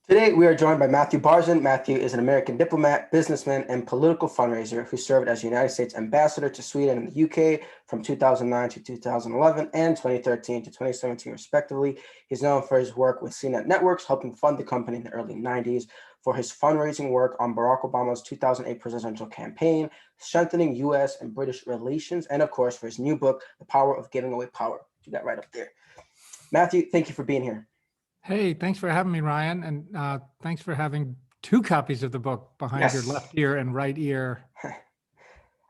Today, we are joined by Matthew Barzun. Matthew is an American diplomat, businessman, and political fundraiser who served as United States ambassador to Sweden and the UK from 2009 to 2011 and 2013 to 2017, respectively. He's known for his work with CNET Networks, helping fund the company in the early 90s, for his fundraising work on Barack Obama's 2008 presidential campaign, strengthening U.S. and British relations, and of course, for his new book, The Power of Giving Away Power. Do that right up there. Matthew, thank you for being here. Hey, thanks for having me, Ryan. And thanks for having two copies of the book behind your left ear and right ear.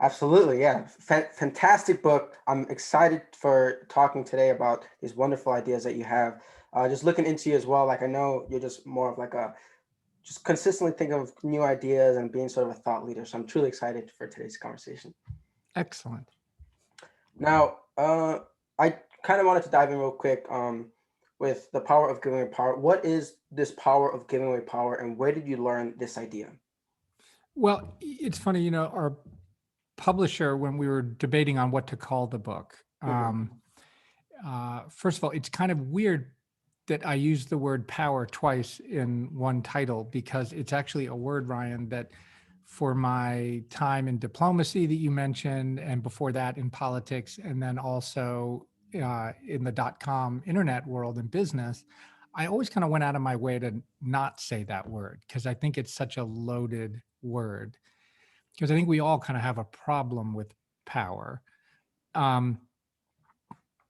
Absolutely, yeah. Fantastic book. I'm excited for talking today about these wonderful ideas that you have. Just looking into you as well, like I know you're just more of like just consistently thinking of new ideas and being sort of a thought leader. So I'm truly excited for today's conversation. Excellent. Now, I kind of wanted to dive in real quick with the power of giving away power. What is this power of giving away power, and where did you learn this idea? Well, it's funny, our publisher, when we were debating on what to call the book, first of all, it's kind of weird that I used the word power twice in one title, because it's actually a word, Ryan, that for my time in diplomacy that you mentioned, and before that in politics, and then also in the .com internet world and business, I always kind of went out of my way to not say that word, because I think it's such a loaded word. Because I think we all kind of have a problem with power,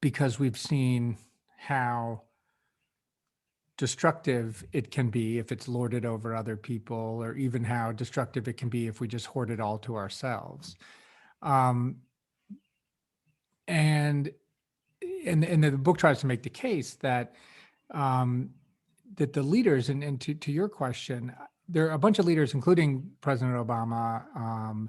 because we've seen how destructive it can be if it's lorded over other people, or even how destructive it can be if we just hoard it all to ourselves. And the book tries to make the case that that the leaders, and to your question, there are a bunch of leaders, including President Obama,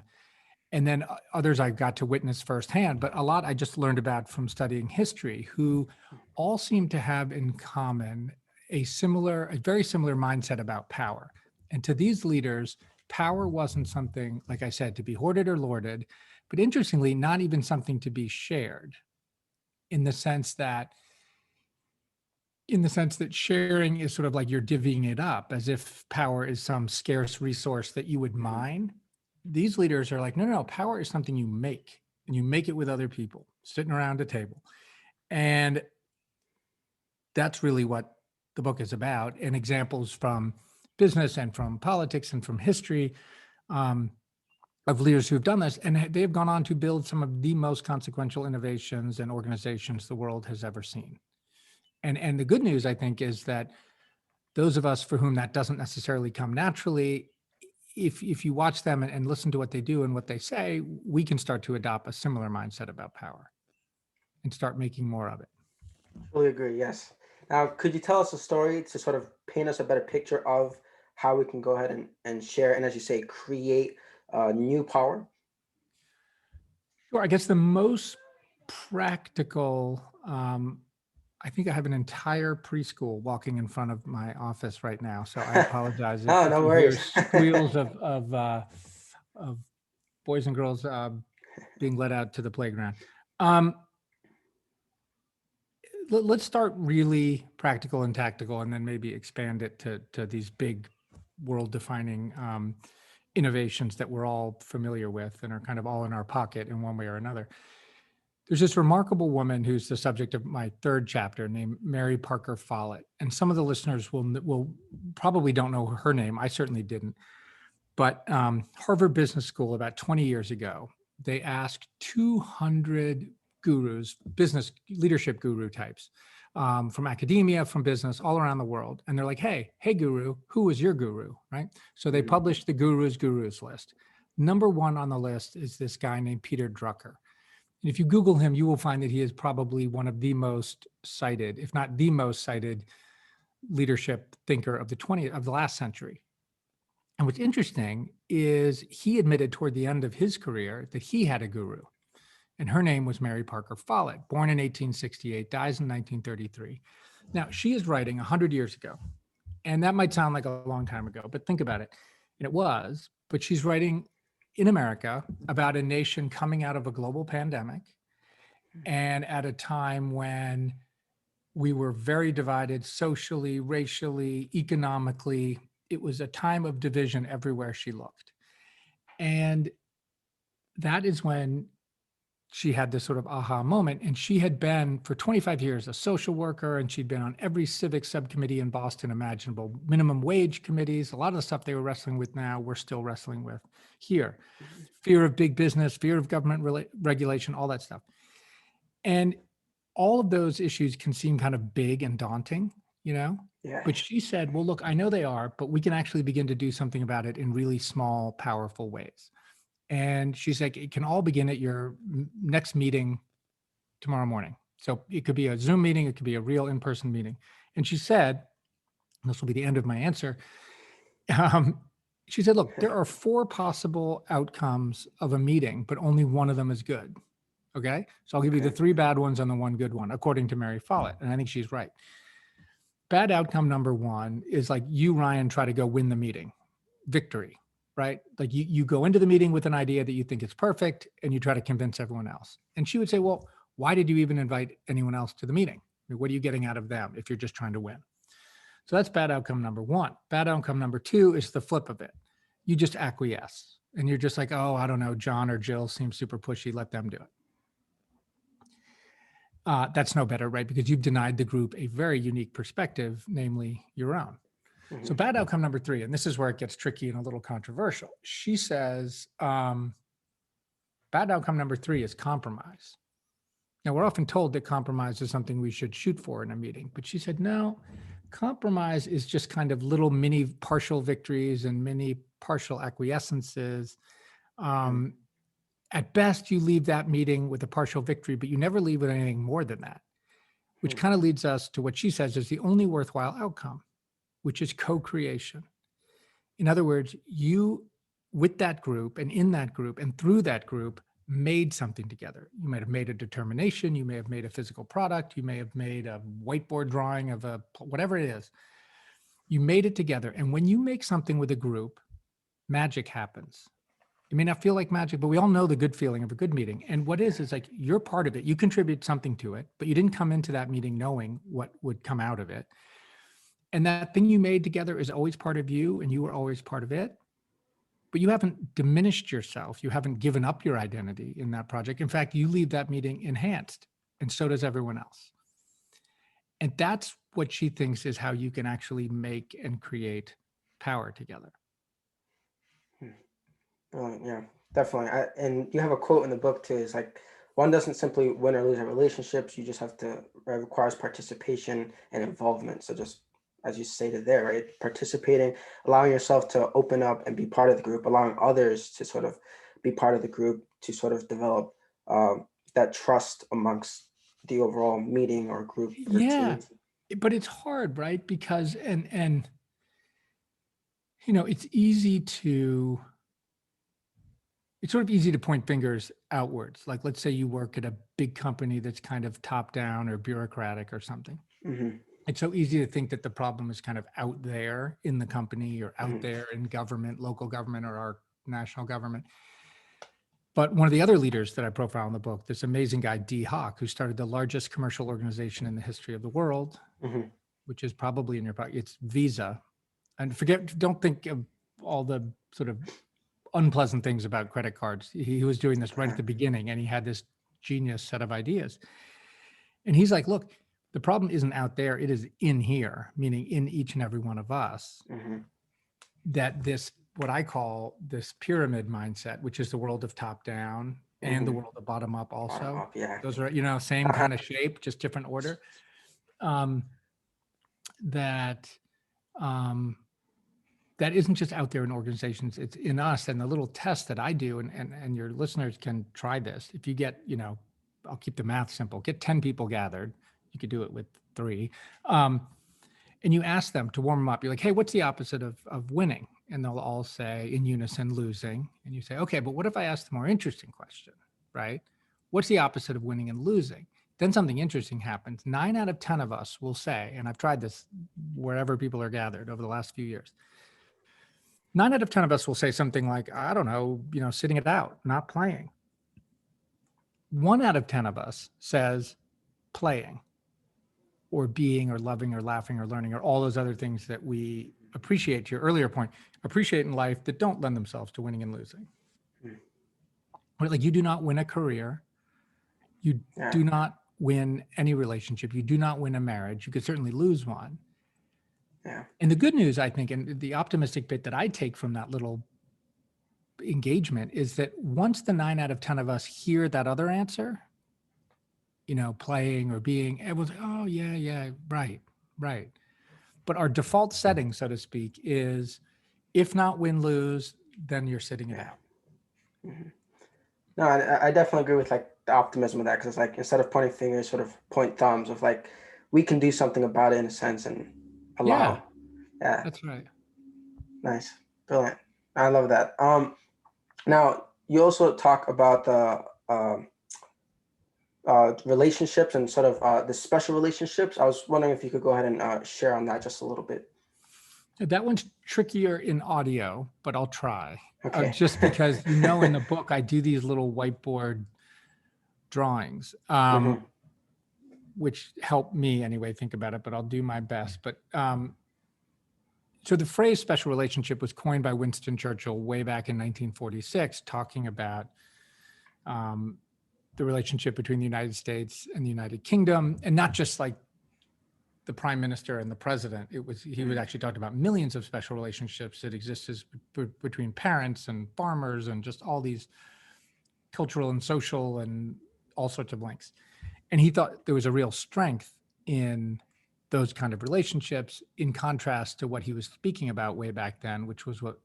and then others I got to witness firsthand, but a lot I just learned about from studying history, who all seem to have in common a very similar mindset about power. And to these leaders, power wasn't something, like I said, to be hoarded or lorded, but interestingly, not even something to be shared, in the sense that sharing is sort of like you're divvying it up, as if power is some scarce resource that you would mine. These leaders are like, no, power is something you make, and you make it with other people sitting around a table. And that's really what the book is about, and examples from business and from politics and from history of leaders who have done this. And they have gone on to build some of the most consequential innovations and organizations the world has ever seen. And the good news, I think, is that those of us for whom that doesn't necessarily come naturally, if you watch them and listen to what they do and what they say, we can start to adopt a similar mindset about power and start making more of it. Fully agree, yes. Now, could you tell us a story to sort of paint us a better picture of how we can go ahead and share, and as you say, create new power? Sure. I guess the most practical, I think I have an entire preschool walking in front of my office right now, so I apologize if No you hear worries. squeals of boys and girls being let out to the playground. Let's start really practical and tactical, and then maybe expand it to these big world-defining innovations that we're all familiar with and are kind of all in our pocket in one way or another. There's this remarkable woman who's the subject of my third chapter, named Mary Parker Follett. And some of the listeners will probably don't know her name. I certainly didn't. But Harvard Business School, about 20 years ago, they asked 200 gurus, business leadership guru types, from academia, from business, all around the world. And they're like, hey guru, who is your guru, right? So they published the gurus list. Number one on the list is this guy named Peter Drucker. And if you Google him, you will find that he is probably one of the most cited, if not the most cited, leadership thinker of the last century. And what's interesting is he admitted toward the end of his career that he had a guru, and her name was Mary Parker Follett, born in 1868, dies in 1933. Now, she is writing 100 years ago, and that might sound like a long time ago, but think about it. And it was, but she's writing in America about a nation coming out of a global pandemic, and at a time when We were very divided socially, racially, economically. It was a time of division everywhere she looked. And that is when she had this sort of aha moment. And she had been for 25 years a social worker, and she'd been on every civic subcommittee in Boston imaginable, minimum wage committees. A lot of the stuff they were wrestling with now, we're still wrestling with here. Fear of big business, fear of government regulation, all that stuff. And all of those issues can seem kind of big and daunting, you know? Yeah. But she said, well, look, I know they are, but we can actually begin to do something about it in really small, powerful ways. And she's like, it can all begin at your next meeting tomorrow morning. So it could be a Zoom meeting, it could be a real in-person meeting. And she said, and this will be the end of my answer. She said, look, there are 4 possible outcomes of a meeting, but only one of them is good. Okay. So I'll give you the 3 bad ones and the 1 good one, according to Mary Follett. And I think she's right. Bad outcome number 1 is like you, Ryan, try to go win the meeting. Victory, right? Like you go into the meeting with an idea that you think is perfect and you try to convince everyone else. And she would say, well, why did you even invite anyone else to the meeting? I mean, what are you getting out of them if you're just trying to win? So that's bad outcome number 1. Bad outcome number 2 is the flip of it. You just acquiesce and you're just like, oh, I don't know, John or Jill seems super pushy. Let them do it. That's no better, right? Because you've denied the group a very unique perspective, namely your own. So bad outcome number 3, and this is where it gets tricky and a little controversial. She says, bad outcome number 3 is compromise. Now, we're often told that compromise is something we should shoot for in a meeting, but she said, no, compromise is just kind of little mini partial victories and mini partial acquiescences. At best, you leave that meeting with a partial victory, but you never leave with anything more than that, which kind of leads us to what she says is the only worthwhile outcome, which is co-creation. In other words, you, with that group and in that group and through that group, made something together. You might have made a determination, you may have made a physical product, you may have made a whiteboard drawing of whatever it is. You made it together. And when you make something with a group, magic happens. It may not feel like magic, but we all know the good feeling of a good meeting. And what is like, you're part of it. You contribute something to it, but you didn't come into that meeting knowing what would come out of it. And that thing you made together is always part of you, and you were always part of it. But you haven't diminished yourself. You haven't given up your identity in that project. In fact, you leave that meeting enhanced, and so does everyone else. And that's what she thinks is how you can actually make and create power together. Yeah, definitely. And you have a quote in the book too. It's like, one doesn't simply win or lose at relationships. You just have to, it requires participation and involvement. So just as you stated there, right? Participating, allowing yourself to open up and be part of the group, allowing others to sort of be part of the group, to sort of develop that trust amongst the overall meeting or group or team. But it's hard, right? Because, and you know, it's sort of easy to point fingers outwards. Like, let's say you work at a big company that's kind of top down or bureaucratic or something. It's so easy to think that the problem is kind of out there in the company or out there in government, local government, or our national government. But one of the other leaders that I profile in the book, this amazing guy, Dee Hock, who started the largest commercial organization in the history of the world, which is probably in your pocket, it's Visa. And don't think of all the sort of unpleasant things about credit cards. He was doing this right at the beginning, and he had this genius set of ideas. And he's like, look, the problem isn't out there, it is in here, meaning in each and every one of us, that this, what I call this pyramid mindset, which is the world of top down and the world of bottom up also. Bottom up, yeah. Those are, you know, same kind of shape, just different order. That isn't just out there in organizations, it's in us. And the little test that I do, and your listeners can try this. If you get, you know, I'll keep the math simple, get 10 people gathered, you could do it with 3. And you ask them to warm them up. You're like, hey, what's the opposite of winning? And they'll all say in unison, losing. And you say, okay, but what if I ask the more interesting question, right? What's the opposite of winning and losing? Then something interesting happens. 9 out of 10 of us will say, and I've tried this wherever people are gathered over the last few years, 9 out of 10 of us will say something like, I don't know, you know, sitting it out, not playing. 1 out of 10 of us says playing. or being or loving or laughing or learning or all those other things that we appreciate, to your earlier point, appreciate in life that don't lend themselves to winning and losing. Right? Like you do not win a career. You do not win any relationship. You do not win a marriage. You could certainly lose one. Yeah. And the good news, I think, and the optimistic bit that I take from that little engagement is that once the 9 out of 10 of us hear that other answer, you know, playing or being, it was, oh yeah, right. But our default setting, so to speak, is if not win, lose, then you're sitting it out. Mm-hmm. No, I definitely agree with like the optimism of that, because it's like instead of pointing fingers, sort of point thumbs of like we can do something about it in a sense and allow. Yeah. That's right. Nice. Brilliant. I love that. Now you also talk about the relationships and sort of the special relationships. I was wondering if you could go ahead and share on that just a little bit. That one's trickier in audio, but I'll try. Okay. Just because, you know, in the book, I do these little whiteboard drawings, which help me anyway think about it, but I'll do my best. But so the phrase special relationship was coined by Winston Churchill way back in 1946, talking about the relationship between the United States and the United Kingdom, and not just like the prime minister and the president. He was actually talked about millions of special relationships that exist between parents and farmers and just all these cultural and social and all sorts of links. And he thought there was a real strength in those kind of relationships, in contrast to what he was speaking about way back then, which was what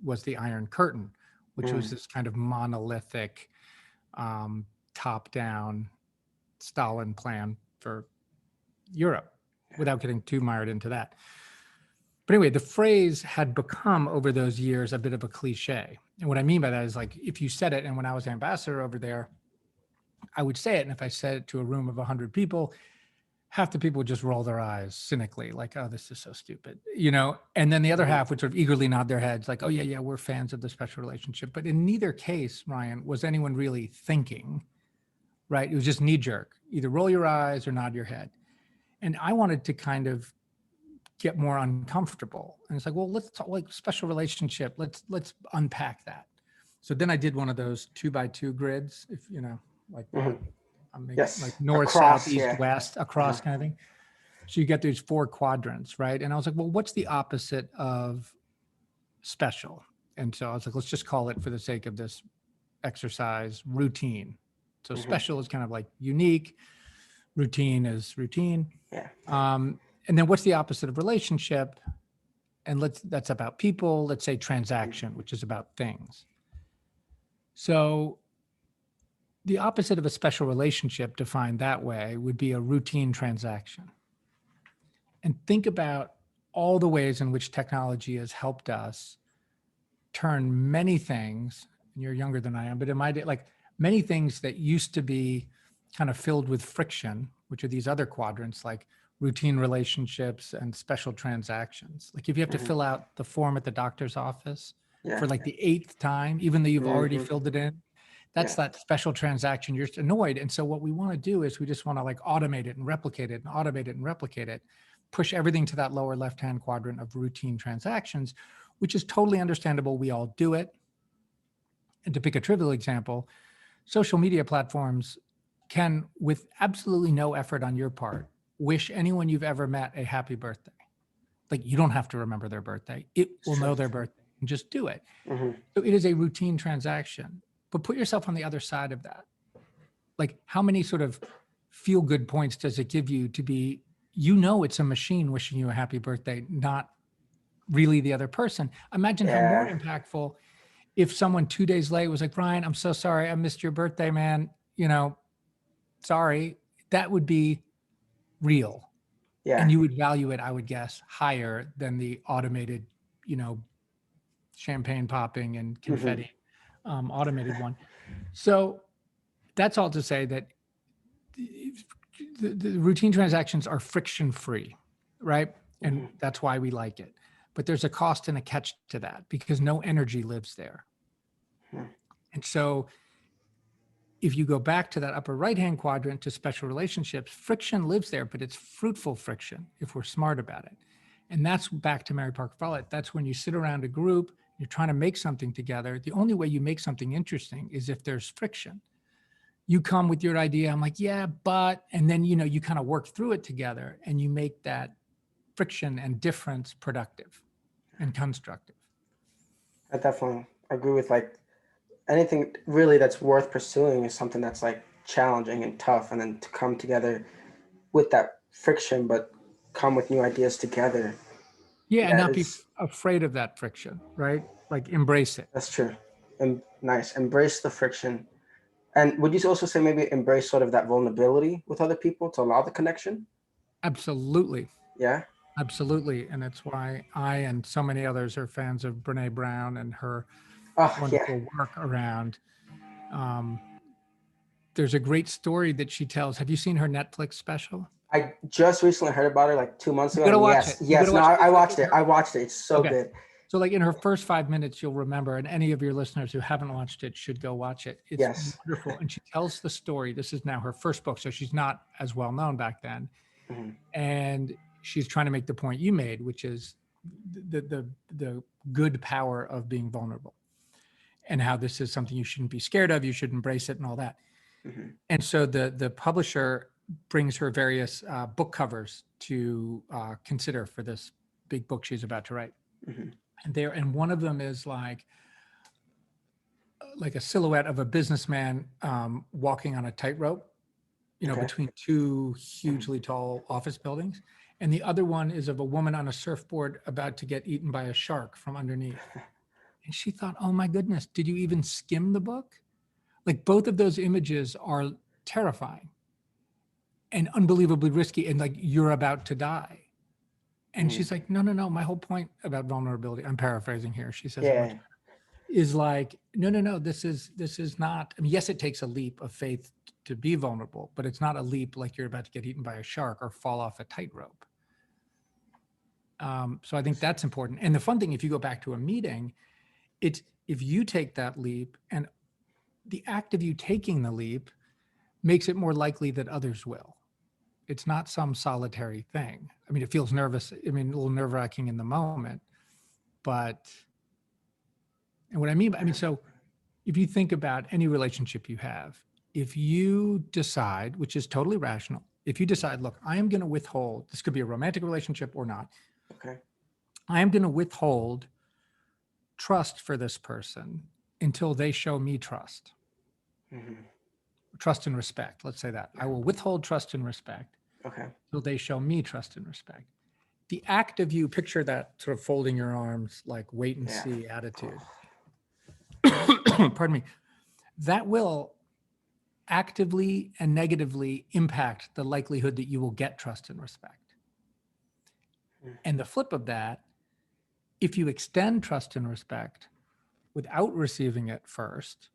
was the Iron Curtain, which was this kind of monolithic, top-down Stalin plan for Europe, without getting too mired into that. But anyway, the phrase had become over those years a bit of a cliche. And what I mean by that is like, if you said it, and when I was ambassador over there, I would say it. And if I said it to a room of 100 people, half the people would just roll their eyes cynically, like, oh, this is so stupid, you know? And then the other half would sort of eagerly nod their heads like, oh yeah, we're fans of the special relationship. But in neither case, Ryan, was anyone really thinking, right? It was just knee jerk, either roll your eyes or nod your head. And I wanted to kind of get more uncomfortable. And it's like, well, let's talk like special relationship. Let's unpack that. So then I did one of those 2x2 grids, if you know, like, I'm making like north, across, south, east, west, across kind of thing. So you get these 4 quadrants, right? And I was like, well, what's the opposite of special? And so I was like, let's just call it, for the sake of this exercise, routine. So special is kind of like unique. Routine is routine. Yeah. And then what's the opposite of relationship? And that's about people. Let's say transaction, which is about things. So the opposite of a special relationship defined that way would be a routine transaction. And think about all the ways in which technology has helped us turn many things, and you're younger than I am, but in my day, like many things that used to be kind of filled with friction, which are these other quadrants like routine relationships and special transactions. Like if you have to fill out the form at the doctor's office for like the 8th time, even though you've already filled it in, that's that special transaction. You're just annoyed. And so what we want to do is we just want to like automate it and replicate it and automate it and replicate it, push everything to that lower left-hand quadrant of routine transactions, which is totally understandable. We all do it. And to pick a trivial example, social media platforms can, with absolutely no effort on your part, wish anyone you've ever met a happy birthday. Like you don't have to remember their birthday. It will know their birthday and just do it. So it is a routine transaction, but put yourself on the other side of that. Like how many sort of feel good points does it give you to be, you know, it's a machine wishing you a happy birthday, not really the other person. Imagine how more impactful if someone 2 days late was like, Ryan, I'm so sorry. I missed your birthday, man. You know, sorry. That would be real. Yeah. And you would value it, I would guess, higher than the automated, you know, champagne popping and confetti automated one. So that's all to say that the routine transactions are friction free, right? And that's why we like it. But there's a cost and a catch to that because no energy lives there. And so if you go back to that upper right-hand quadrant to special relationships, friction lives there, but it's fruitful friction if we're smart about it. And that's back to Mary Parker Follett. That's when you sit around a group, you're trying to make something together. The only way you make something interesting is if there's friction. You come with your idea, I'm like, yeah, but, and then, you kind of work through it together and you make that friction and difference productive and constructive. I definitely agree with like anything really that's worth pursuing is something that's like challenging and tough, and then to come together with that friction, but come with new ideas together. Yeah, and That not be is, afraid of that friction, right? Like embrace it. that's true. And nice. Embrace the friction. And would you also say maybe embrace sort of that vulnerability with other people to allow the connection? Absolutely. Yeah. Absolutely. And that's why I and so many others are fans of Brene Brown and her Oh, yeah. wonderful work around. Um, there's a great story that she tells. Have you seen her Netflix special? I just recently heard about her like 2 months You ago. gotta And watch it. yes, You yes. gotta No, watch it. I It's like watched it. I watched it. It's so okay. good. So like in her first 5 minutes, you'll remember, and any of your listeners who haven't watched it should go watch it. It's Yes. wonderful. And she tells the story. This is now her first book, so she's not as well known back then. Mm-hmm. And she's trying to make the point you made, which is the good power of being vulnerable and how this is something you shouldn't be scared of. You should embrace it and all that. Mm-hmm. And so the publisher brings her various book covers to consider for this big book she's about to write. Mm-hmm. And one of them is like a silhouette of a businessman walking on a tightrope, Okay. between two hugely tall office buildings. And the other one is of a woman on a surfboard about to get eaten by a shark from underneath. And she thought, oh my goodness, did you even skim the book? Like both of those images are terrifying and unbelievably risky. And like, you're about to die. And she's like, no, my whole point about vulnerability, I'm paraphrasing here. She says it much Yeah. better, is like, no, this is not, I mean, yes, it takes a leap of faith to be vulnerable, but it's not a leap like you're about to get eaten by a shark or fall off a tightrope. So I think that's important. And the fun thing, if you go back to a meeting, it's if you take that leap and the act of you taking the leap makes it more likely that others will. It's not some solitary thing. I mean, it feels nervous. I mean, a little nerve-wracking in the moment, but, and what I mean, so if you think about any relationship you have, if you decide, which is totally rational, if you decide, look, I am going to withhold, this could be a romantic relationship or not, Okay. I am going to withhold trust for this person until they show me trust. Mm-hmm. Trust and respect. Let's say that. I will withhold trust and respect Okay. until they show me trust and respect. The act of you, picture that sort of folding your arms, like wait and see attitude. Pardon me. That will actively and negatively impact the likelihood that you will get trust and respect. And the flip of that, if you extend trust and respect without receiving it first,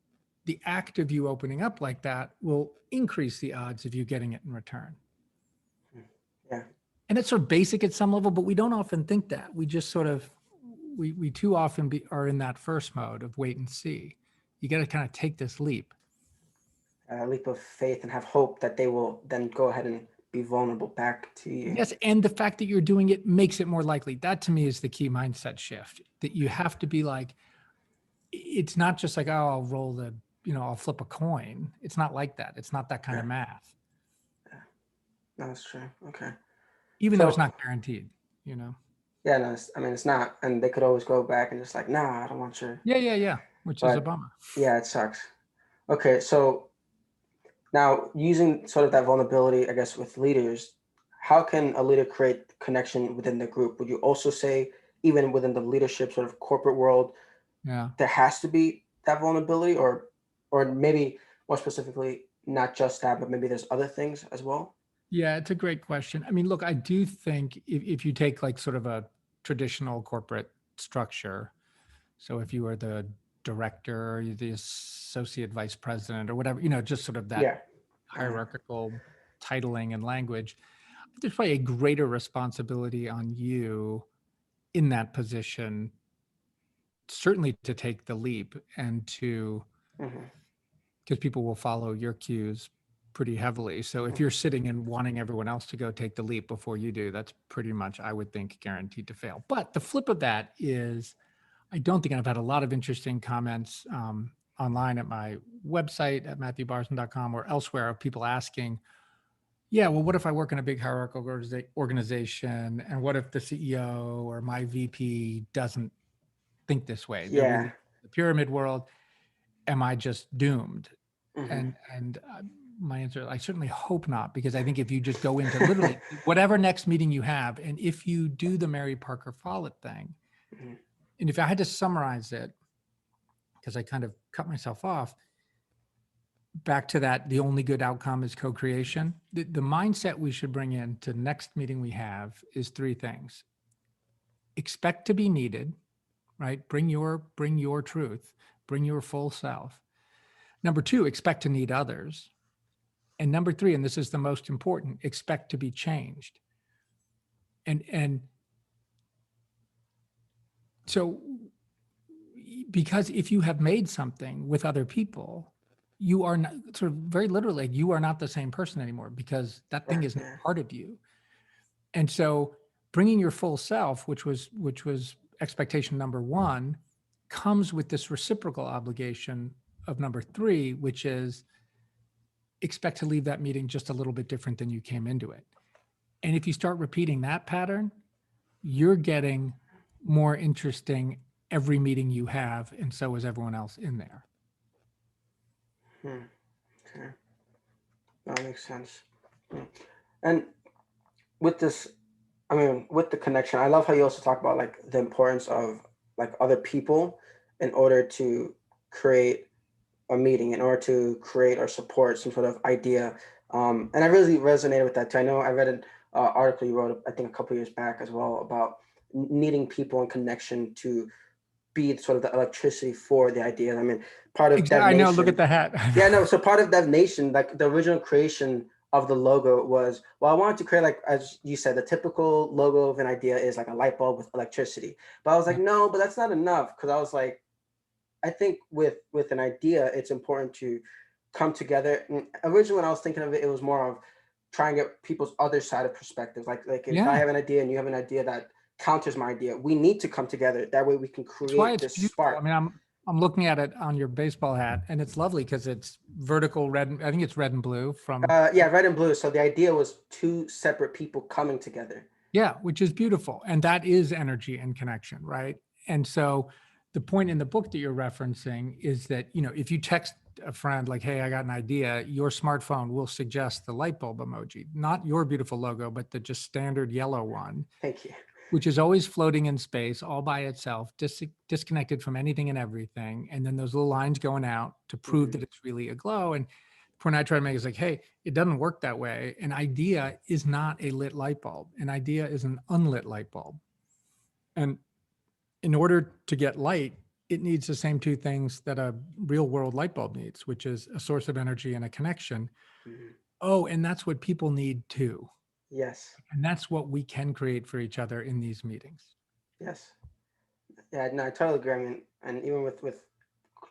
the act of you opening up like that will increase the odds of you getting it in return. Yeah. And it's sort of basic at some level, but we don't often think that. We just sort of, we too often are in that first mode of wait and see. You got to kind of take this leap. A leap of faith and have hope that they will then go ahead and be vulnerable back to you. Yes, and the fact that you're doing it makes it more likely. That to me is the key mindset shift, that you have to be like, it's not just like, oh, I'll roll the, I'll flip a coin. It's not like that. It's not that kind of math. Yeah. No, that's true. Okay. Even though it's not guaranteed, Yeah, no, it's not. And they could always go back and just like, nah, I don't want your. Yeah. Which is a bummer. Yeah, it sucks. Okay, so now using sort of that vulnerability, I guess, with leaders, how can a leader create connection within the group? Would you also say, even within the leadership sort of corporate world, Yeah. there has to be that vulnerability, or maybe more specifically, not just that, but maybe there's other things as well? Yeah, it's a great question. I mean, look, I do think if you take like sort of a traditional corporate structure, so if you were the director, the associate vice president or whatever, just sort of that hierarchical titling and language, there's probably a greater responsibility on you in that position, certainly to take the leap and to because people will follow your cues pretty heavily. So if you're sitting and wanting everyone else to go take the leap before you do, that's pretty much, I would think, guaranteed to fail. But the flip of that is, I don't think, and I've had a lot of interesting comments online at my website at matthewbarzun.com or elsewhere, of people asking, yeah, well, what if I work in a big hierarchical organization, and what if the CEO or my VP doesn't think this way? They're really Yeah. in the pyramid world. Am I just doomed? Mhm. And my answer, I certainly hope not, because I think if you just go into literally whatever next meeting you have, and if you do the Mary Parker Follett thing, Mhm. and if I had to summarize it, because I kind of cut myself off, back to that, the only good outcome is co-creation. The mindset we should bring in to the next meeting we have is three things. Expect to be needed, right? Bring your truth, bring your full self. Number two, expect to need others. And number three, and this is the most important, expect to be changed. And so, because if you have made something with other people, you are not, sort of very literally, you are not the same person anymore, because that thing Right. is not Yeah. part of you. And so bringing your full self, which was expectation number one, comes with this reciprocal obligation of number three, which is expect to leave that meeting just a little bit different than you came into it. And if you start repeating that pattern, you're getting more interesting every meeting you have, and so is everyone else in there. Okay. That makes sense. And with this, I mean, with the connection, I love how you also talk about like the importance of like other people in order to create a meeting, in order to create or support some sort of idea. And I really resonated with that too. I know I read an article you wrote, I think a couple years back as well, about needing people and connection to be sort of the electricity for the idea. I mean, part of I know, look at DevNation. the hat. Yeah, no. So part of DevNation, like the original creation of the logo was, well, I wanted to create, like, as you said, the typical logo of an idea is like a light bulb with electricity. But I was like, no, but that's not enough. Cause I was like, I think with an idea, it's important to come together. And originally when I was thinking of it, it was more of trying to get people's other side of perspectives. Like if I Yeah, have an idea and you have an idea that counters my idea, we need to come together. That way we can that's why create it's this beautiful. I spark. mean, I'm looking at it on your baseball hat, and it's lovely because it's vertical red. I think it's red and blue from, Yeah, red and blue. So the idea was two separate people coming together. yeah, which is beautiful. And that is energy and connection, right? And so the point in the book that you're referencing is that, if you text a friend like, hey, I got an idea, your smartphone will suggest the light bulb emoji, not your beautiful logo, but the just standard yellow one, Thank you. which is always floating in space all by itself, disconnected from anything and everything. And then those little lines going out to prove that it's really a glow. And the point I try to make is like, hey, it doesn't work that way. An idea is not a lit light bulb. An idea is an unlit light bulb. And in order to get light, it needs the same two things that a real world light bulb needs, which is a source of energy and a connection. Mhm. Oh, and that's what people need too. Yes. And that's what we can create for each other in these meetings. Yes. Yeah, no, I totally agree. I mean, and even with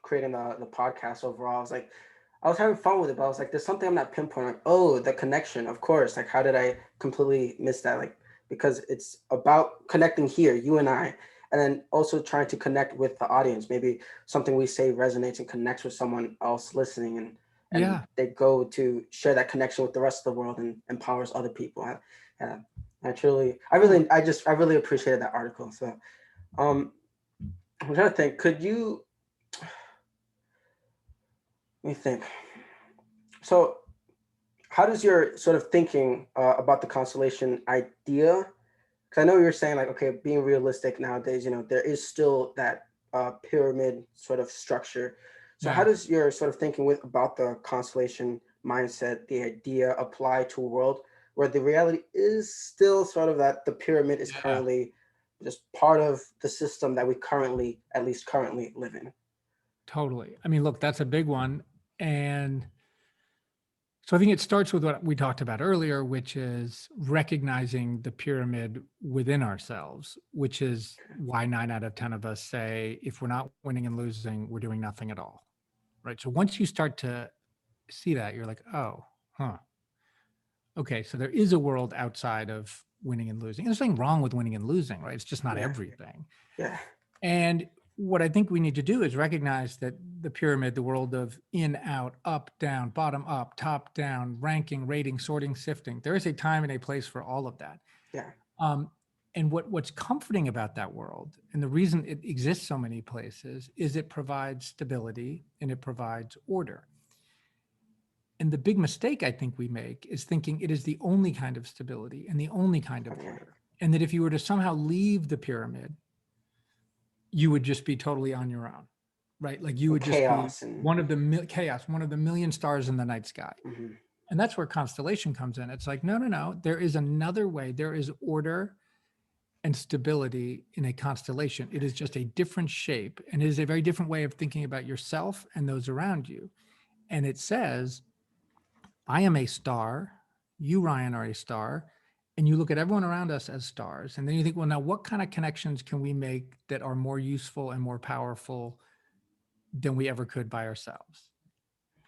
creating the podcast overall, I was having fun with it, but I was like, there's something I'm not pinpointing. Like, oh, the connection, of course. Like, how did I completely miss that? Like, because it's about connecting here, you and I, and then also trying to connect with the audience. Maybe something we say resonates and connects with someone else listening, and Yeah. they go to share that connection with the rest of the world and empowers other people. Yeah, I really appreciated that article. So, um, I'm trying to think. Let me think. So, how does your sort of thinking about the constellation idea? Because I know you're saying like, okay, being realistic nowadays, there is still that pyramid sort of structure. So, how Yeah. does your sort of thinking about the constellation mindset, the idea, apply to a world where the reality is still sort of that the pyramid is Yeah. currently just part of the system that we currently, at least currently, live in? Totally. I mean, look, that's a big one. And so I think it starts with what we talked about earlier, which is recognizing the pyramid within ourselves, which is why 9 out of 10 of us say, if we're not winning and losing, we're doing nothing at all. right? So once you start to see that, you're like, oh, huh. Okay, so there is a world outside of winning and losing. There's nothing wrong with winning and losing, right? It's just not Yeah. everything. Yeah. And what I think we need to do is recognize that the pyramid, the world of in, out, up, down, bottom up, top down, ranking, rating, sorting, sifting, there is a time and a place for all of that. Yeah. Um, and what's comforting about that world, and the reason it exists so many places, is it provides stability and it provides order. And the big mistake I think we make is thinking it is the only kind of stability and the only kind of Okay. order. And that if you were to somehow leave the pyramid, you would just be totally on your own, right? Like you would just be Chaos and one of the chaos, one of the million stars in the night sky. mhm. And that's where constellation comes in. It's like, no, no, no, there is another way. There is order and stability in a constellation. It is just a different shape, and it is a very different way of thinking about yourself and those around you. And it says, I am a star, you, Ryan, are a star, and you look at everyone around us as stars. And then you think, well, now what kind of connections can we make that are more useful and more powerful than we ever could by ourselves?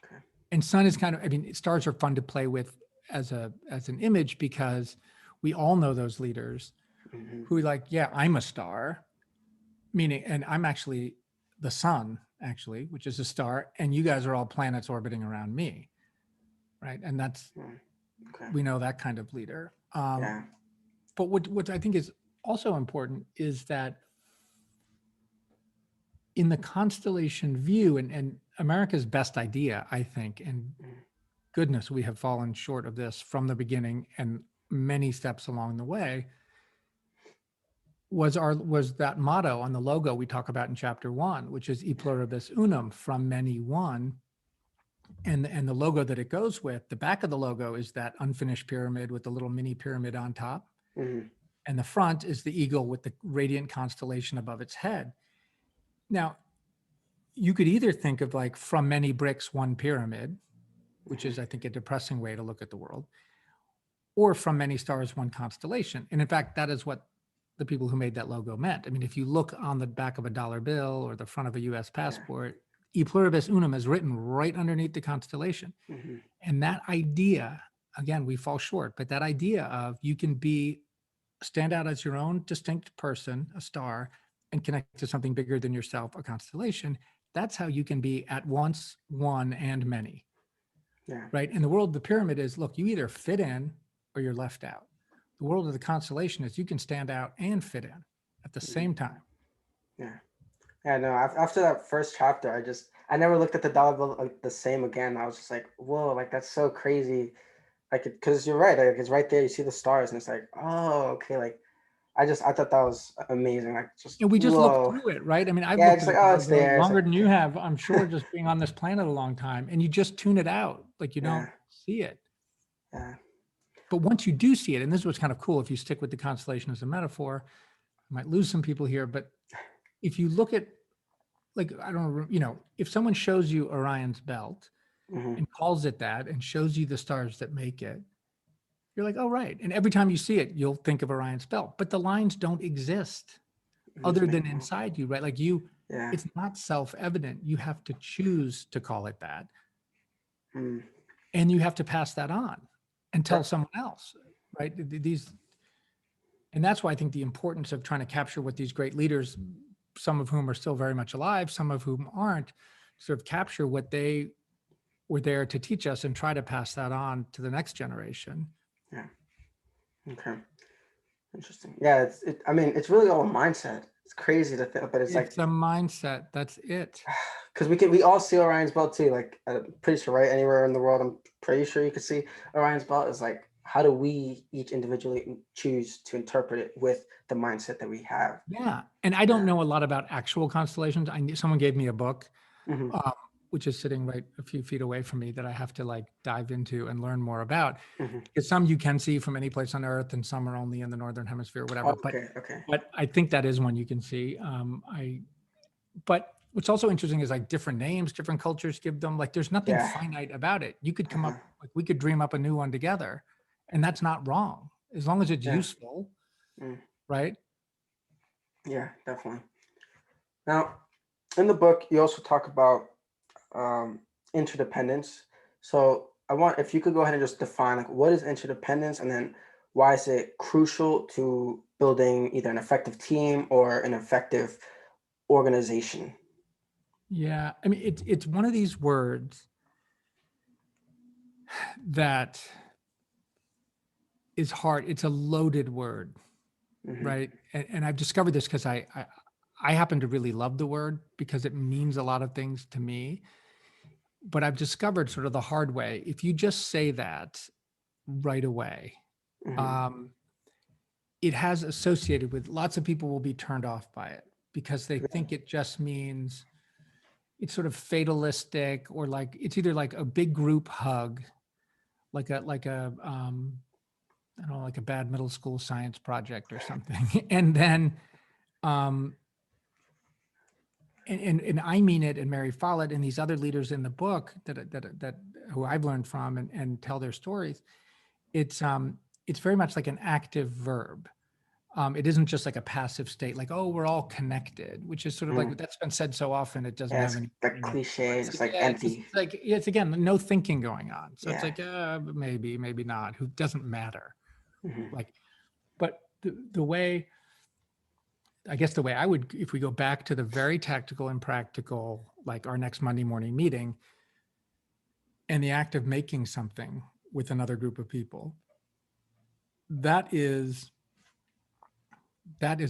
Okay. And sun is kind of, I mean, stars are fun to play with as an image, because we all know those leaders Mhm. who are like, yeah, I'm a star, meaning, and I'm actually the sun, actually, which is a star, and you guys are all planets orbiting around me, right? And that's, Mm. Okay. we know that kind of leader. Yeah. But what I think is also important is that in the constellation view, and America's best idea, I think, and Mm. goodness, we have fallen short of this from the beginning and many steps along the way, was that motto on the logo we talk about in chapter 1, which is e pluribus unum, from many one. And the logo that it goes with, the back of the logo is that unfinished pyramid with the little mini pyramid on top. Mhm. And the front is the eagle with the radiant constellation above its head. Now, you could either think of like from many bricks, one pyramid, which is, I think, a depressing way to look at the world, or from many stars, one constellation. And in fact, that is what the people who made that logo meant. I mean, if you look on the back of a dollar bill or the front of a US passport, e pluribus unum is written right underneath the constellation. Mhm. And that idea, again, we fall short, but that idea of you can stand out as your own distinct person, a star, and connect to something bigger than yourself, a constellation, that's how you can be at once one and many, Yeah. right? In the world of the pyramid is, look, you either fit in or you're left out. The world of the constellation is you can stand out and fit in at the Mhm. same time. Yeah. Yeah. No. After that first chapter, I never looked at the dollar bill like the same again. I was just like, whoa, like that's so crazy. Like, because you're right. Like, it's right there. You see the stars, and it's like, oh, okay. Like, I thought that was amazing. Like, just And we just look whoa. through it, right? I mean, I've Yeah. looked It's at a like, oh, dollar it's bill there. It's longer like, than you okay. have, I'm sure, just being on this planet a long time, and you just tune it out. Like you Yeah. don't see it. Yeah. But once you do see it, and this is what's kind of cool, if you stick with the constellation as a metaphor, I might lose some people here, but if you look at, like, I don't know, if someone shows you Orion's belt Mhm. and calls it that and shows you the stars that make it, you're like, oh, right. And every time you see it, you'll think of Orion's belt, but the lines don't exist It just other make than inside you, right? Like Yeah. it's not self-evident. You have to choose to call it that. Mm. And you have to pass that on and tell That- someone else, right? And that's why I think the importance of trying to capture what these great leaders, some of whom are still very much alive, some of whom aren't, sort of capture what they were there to teach us and try to pass that on to the next generation. Yeah. Okay. Interesting. Yeah. I mean, it's really all mindset. It's crazy to think, but it's like, It's a mindset. That's it. because we all see Orion's belt too. Like, I'm pretty sure, right? Anywhere in the world, I'm pretty sure you could see Orion's belt. Is like, how do we each individually choose to interpret it with the mindset that we have? Yeah. And I don't know a lot about actual constellations. Someone gave me a book, Hmm. which is sitting right a few feet away from me, that I have to like dive into and learn more about. Hmm. Because some you can see from any place on Earth, and some are only in the Northern Hemisphere, whatever. Okay. Okay. But I think that is one you can see. But what's also interesting is like different names, different cultures give them, like there's nothing Yeah. finite about it. You could come Uh-huh. up, like we could dream up a new one together, and that's not wrong as long as it's Yeah. useful, Mm. right? Yeah. Definitely. Now, in the book, you also talk about interdependence. So I want, if you could go ahead and just define like what is interdependence, and then why is it crucial to building either an effective team or an effective organization? Yeah, I mean, it's one of these words that is hard. It's a loaded word, Hmm. right? And I've discovered this because I happen to really love the word because it means a lot of things to me. But I've discovered sort of the hard way, if you just say that right away, Hmm. um, it has associated with lots of people will be turned off by it because they think it just means it's sort of fatalistic, or like it's either like a big group hug, like a I don't know, like a bad middle school science project or something. And then um and I mean it, and Mary Follett and these other leaders in the book that who I've learned from and tell their stories, it's very much like an active verb. It isn't just like a passive state, like, oh, we're all connected, which is sort of like that's been said so often, it doesn't Yeah, have it's any like meaning anymore. cliche, It's just like, like yeah, empty. it's like, it's again, no thinking going on. So it's Yeah. like, maybe, maybe not. Who doesn't matter? Hmm. Like, but the way, I guess the way I would, if we go back to the very tactical and practical, like our next Monday morning meeting and the act of making something with another group of people, that is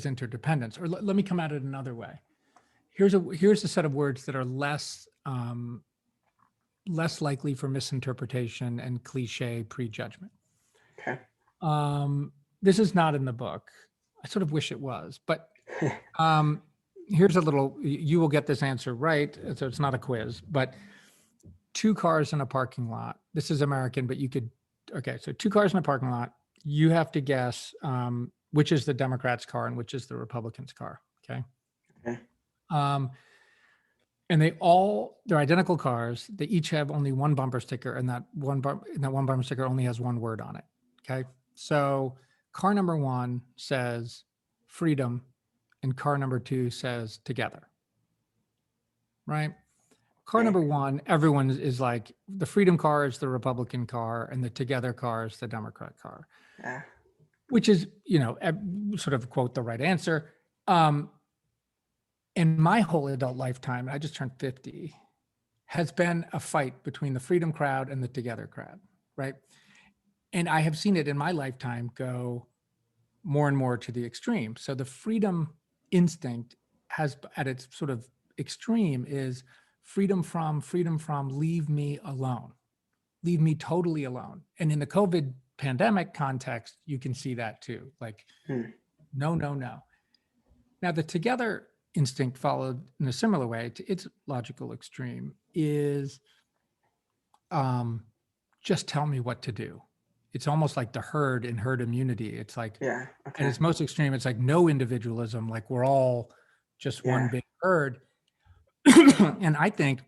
interdependence. Or let me come at it another way. Here's a set of words that are less likely for misinterpretation and cliche prejudgment. Okay. This is not in the book. I sort of wish it was, but um, here's a little. You will get this answer right, so it's not a quiz. But two cars in a parking lot. This is American, but you could. Okay, so two cars in a parking lot. You have to guess which is the Democrats' car and which is the Republicans' car. Okay. Okay. Um, and they're identical cars. They each have only one bumper sticker, and that one bumper sticker only has one word on it. Okay. So car number one says freedom, and car number two says together. Right. Car Okay. number one, everyone is like, the freedom car is the Republican car, and the together car is the Democrat car, Yeah. which is, sort of quote the right answer. In my whole adult lifetime, I just turned 50, has been a fight between the freedom crowd and the together crowd, right? And I have seen it in my lifetime go more and more to the extreme. So the freedom instinct has, at its sort of extreme, is freedom from leave me alone, leave me totally alone. And in the COVID pandemic context, you can see that too. Like, Hmm. no, no, no. Now, the together instinct, followed in a similar way to its logical extreme, is um, just tell me what to do. It's almost like the herd and herd immunity. It's like, Yeah. at Okay. its most extreme, it's like no individualism, like we're all just one Yeah. big herd. And I think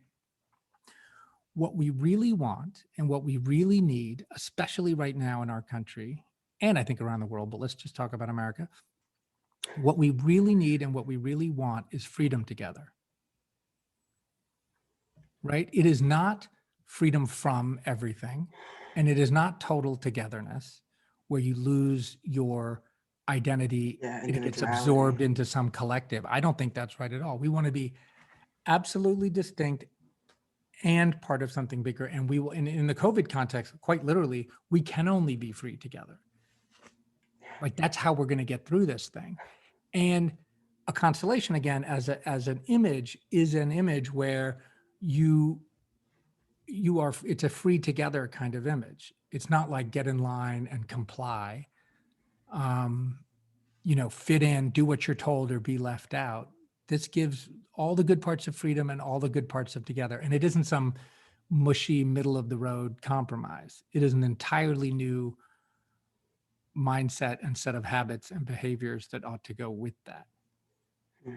what we really want and what we really need, especially right now in our country, and I think around the world, but let's just talk about America. What we really need and what we really want is freedom together, right? It is not freedom from everything, and it is not total togetherness where you lose your identity Yeah. and it gets Individuality. absorbed into some collective. I don't think that's right at all. We want to be absolutely distinct and part of something bigger. And we will, in the COVID context, quite literally, we can only be free together. Like that's how we're going to get through this thing. And a constellation, again, as an image, is an image where you are, it's a free together kind of image. It's not like get in line and comply, um, fit in, do what you're told, or be left out. This gives all the good parts of freedom and all the good parts of together. And it isn't some mushy middle of the road compromise. It is an entirely new mindset and set of habits and behaviors that ought to go with that. Hmm.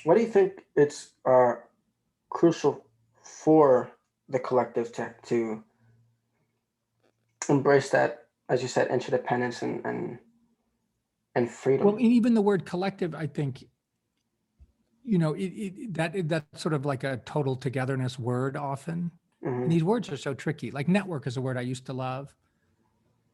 What do you think it's crucial for the collective to embrace that, as you said, interdependence and Well, freedom? and even the word collective, I think, that's sort of like a total togetherness word often. And these words are so tricky. Like network is a word I used to love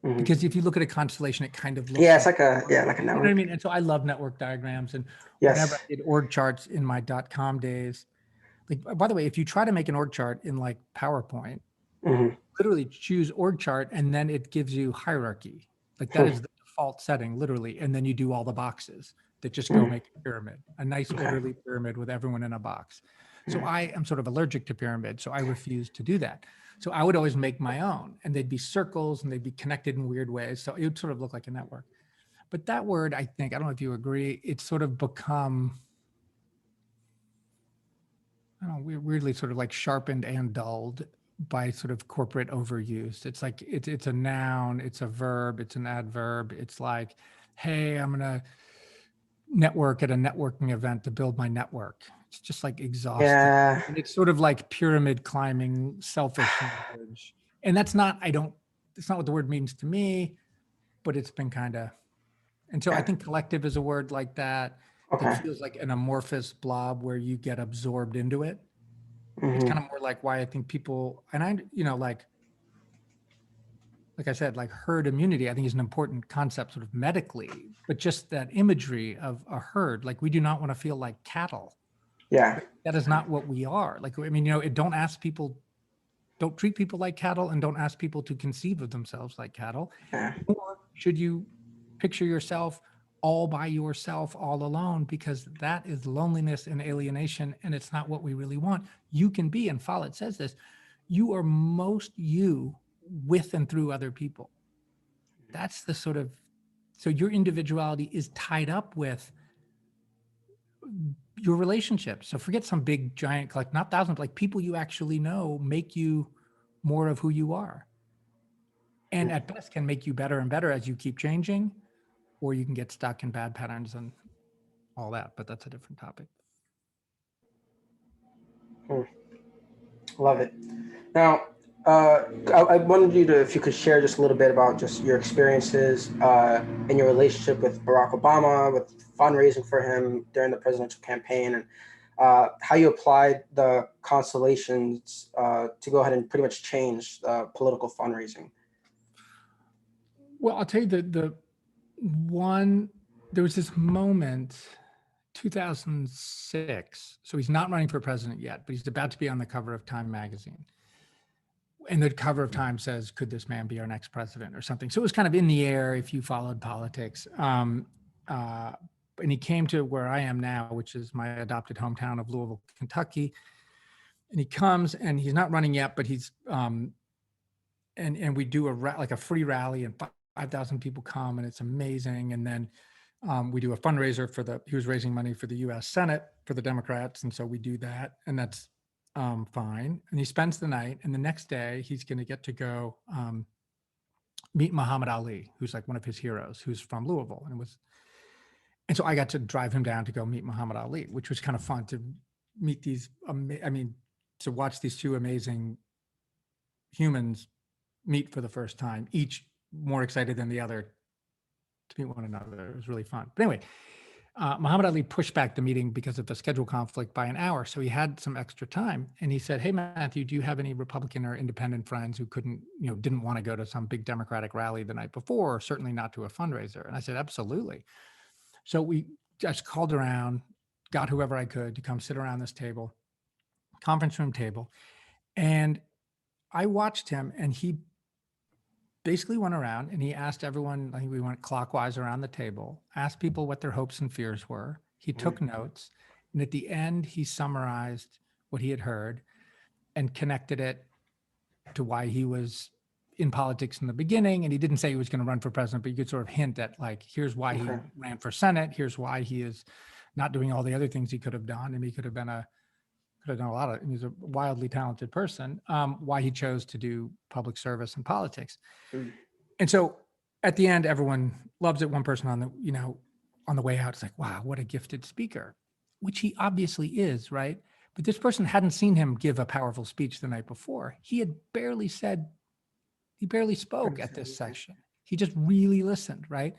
because if you look at a constellation, it kind of looks Yeah, it's like network. like a You know what I network. mean? And so I love network diagrams. And whenever I Yes. did org charts in my .com days, like, by the way, if you try to make an org chart in like PowerPoint, literally choose org chart and then it gives you hierarchy. Like that is the default setting, literally. And then you do all the boxes that just go make a pyramid, a nice orderly pyramid with everyone in a box. So I am sort of allergic to pyramids, so I refuse to do that. So I would always make my own, and they'd be circles and they'd be connected in weird ways. So it would sort of look like a network. But that word, I think, I don't know if you agree, it's sort of become, I don't know, weirdly sort of like sharpened and dulled by sort of corporate overuse. It's like it's a noun, it's a verb, it's an adverb. It's like, hey, I'm gonna network at a networking event to build my network. It's just like exhausting. Yeah. And it's sort of like pyramid climbing, selfish language. And it's not what the word means to me, but it's been kind of, and so I think collective is a word like that, that Okay. feels like an amorphous blob where you get absorbed into it. It's kind of more like why I think people, and I, like I said, like herd immunity, I think is an important concept sort of medically, but just that imagery of a herd, like we do not want to feel like cattle. Yeah. That is not what we are. Like, I mean, don't treat people like cattle and don't ask people to conceive of themselves like cattle. Yeah. Or should you picture yourself all by yourself, all alone, because that is loneliness and alienation, and it's not what we really want. You can be, and Follett says this, you are most you with and through other people. That's the sort of, so your individuality is tied up with your relationships. So forget some big giant collect, not thousands, like people you actually know make you more of who you are. And at best can make you better and better as you keep changing, or you can get stuck in bad patterns and all that, but that's a different topic. Love it. Now, I wanted you to, if you could share just a little bit about just your experiences in your relationship with Barack Obama, with fundraising for him during the presidential campaign, and how you applied the constellations to go ahead and pretty much change political fundraising. Well, I'll tell you there was this moment, 2006. So he's not running for president yet, but he's about to be on the cover of Time magazine. And the cover of Time says, could this man be our next president or something? So it was kind of in the air if you followed politics. And he came to where I am now, which is my adopted hometown of Louisville, Kentucky. And he comes and he's not running yet, but he's, and we do a free rally and 5,000 people come and it's amazing. And then we do a fundraiser he was raising money for the US Senate for the Democrats. And so we do that and that's fine. And he spends the night and the next day he's going to get to go meet Muhammad Ali, who's like one of his heroes, who's from Louisville. And so I got to drive him down to go meet Muhammad Ali, which was kind of fun to meet to watch these two amazing humans meet for the first time, each more excited than the other to meet one another. It was really fun. But anyway, Muhammad Ali pushed back the meeting because of the schedule conflict by an hour. So he had some extra time and he said, hey, Matthew, do you have any Republican or independent friends who didn't want to go to some big Democratic rally the night before, or certainly not to a fundraiser? And I said, absolutely. So we just called around, got whoever I could to come sit around this table, conference room table. And I watched him and he basically went around and he asked everyone, I think we went clockwise around the table, asked people what their hopes and fears were. He took notes. And at the end, he summarized what he had heard and connected it to why he was in politics in the beginning. And he didn't say he was going to run for president, but you could sort of hint at like, here's why he ran for Senate. Here's why he is not doing all the other things he could have done. And he could have done a lot of, he's a wildly talented person, why he chose to do public service and politics. And so at the end, everyone loves it. One person on the way out is like, wow, what a gifted speaker, which he obviously is, right? But this person hadn't seen him give a powerful speech the night before. He barely spoke at this section. He just really listened, right?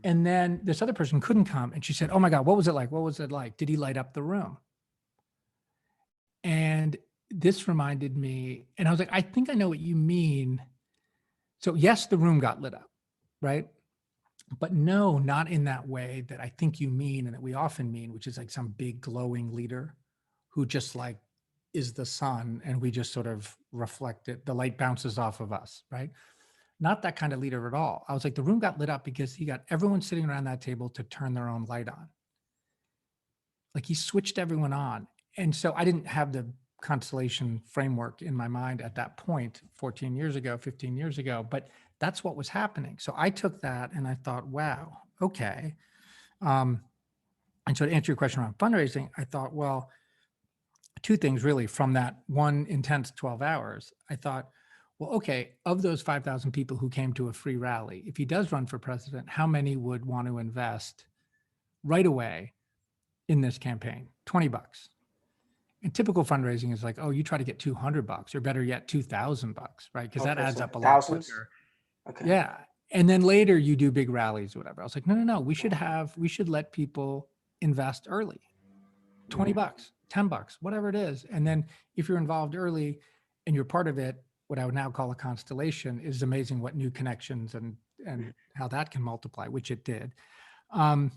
And then this other person couldn't come. And she said, oh my God, what was it like? What was it like? Did he light up the room? And this reminded me, and I was like, I think I know what you mean. So yes, the room got lit up, right? But no, not in that way that I think you mean and that we often mean, which is like some big glowing leader who just like is the sun and we just sort of reflect it. The light bounces off of us, right? Not that kind of leader at all. I was like, the room got lit up because he got everyone sitting around that table to turn their own light on. Like he switched everyone on. And so I didn't have the constellation framework in my mind at that point, 14 years ago, 15 years ago, but that's what was happening. So I took that and I thought, wow, okay. And so to answer your question around fundraising, I thought, well, two things really from that one intense 12 hours. I thought, well, okay, of those 5,000 people who came to a free rally, if he does run for president, how many would want to invest right away in this campaign? 20 bucks. And typical fundraising is like, oh, you try to get 200 bucks or better yet, 2,000 bucks, right? Because that Okay, adds so up a lot thousands. quicker. Okay. Yeah. And then later you do big rallies or whatever. I was like, no, we should let people invest early. 20 bucks, 10 bucks, whatever it is. And then if you're involved early and you're part of it, what I would now call a constellation, is amazing what new connections and how that can multiply, which it did. But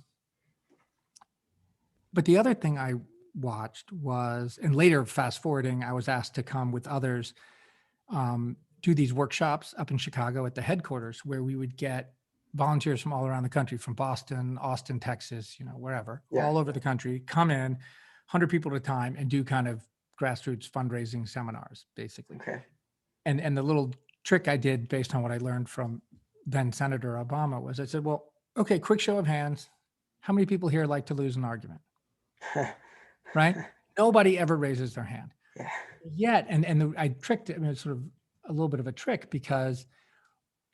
the other thing I watched was, and later fast forwarding, I was asked to come with others, do these workshops up in Chicago at the headquarters where we would get volunteers from all around the country, from Boston, Austin, Texas, wherever, all over the country, come in, 100 people at a time and do kind of grassroots fundraising seminars, basically. Okay. And the little trick I did based on what I learned from then Senator Obama was I said, well, okay, quick show of hands. How many people here like to lose an argument? Right? Nobody ever raises their hand. Yeah. Yet, I tricked it. I mean, it's sort of a little bit of a trick because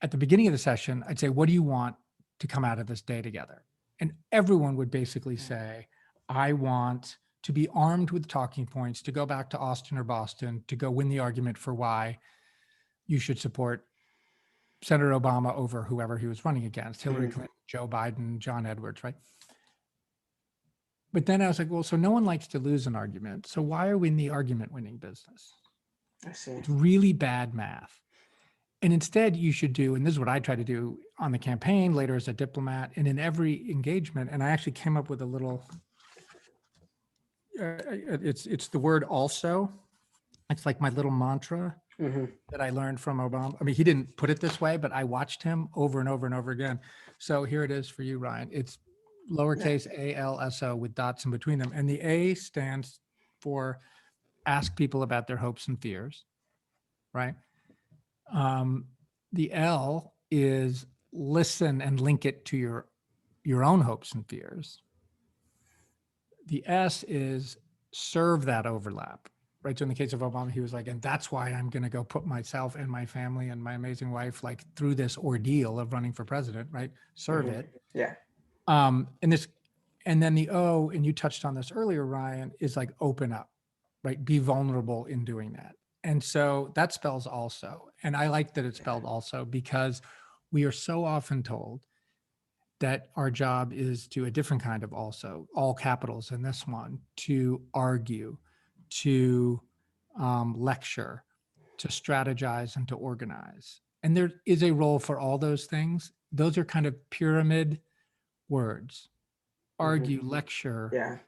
at the beginning of the session, I'd say, what do you want to come out of this day together? And everyone would basically say, I want to be armed with talking points to go back to Austin or Boston to go win the argument for why you should support Senator Obama over whoever he was running against, Hillary Clinton, Joe Biden, John Edwards, right? But then I was like, well, so no one likes to lose an argument. So why are we in the argument winning business? I see. It's really bad math. And instead you should do, and this is what I try to do on the campaign, later as a diplomat, and in every engagement. And I actually came up with a little, it's the word also. It's like my little mantra that I learned from Obama. I mean, he didn't put it this way, but I watched him over and over and over again. So here it is for you, Ryan. It's lowercase ALSO with dots in between them. And the A stands for ask people about their hopes and fears, right? The L is listen and link it to your own hopes and fears. The S is serve that overlap, right? So in the case of Obama, he was like, and that's why I'm going to go put myself and my family and my amazing wife like through this ordeal of running for president, right? Serve it. Yeah. And then the O, and you touched on this earlier, Ryan, is like open up, right? Be vulnerable in doing that. And so that spells also. And I like that it's spelled also because we are so often told that our job is to a different kind of also, all capitals in this one, to argue, to lecture, to strategize, and to organize. And there is a role for all those things. Those are kind of pyramid words. Argue, lecture,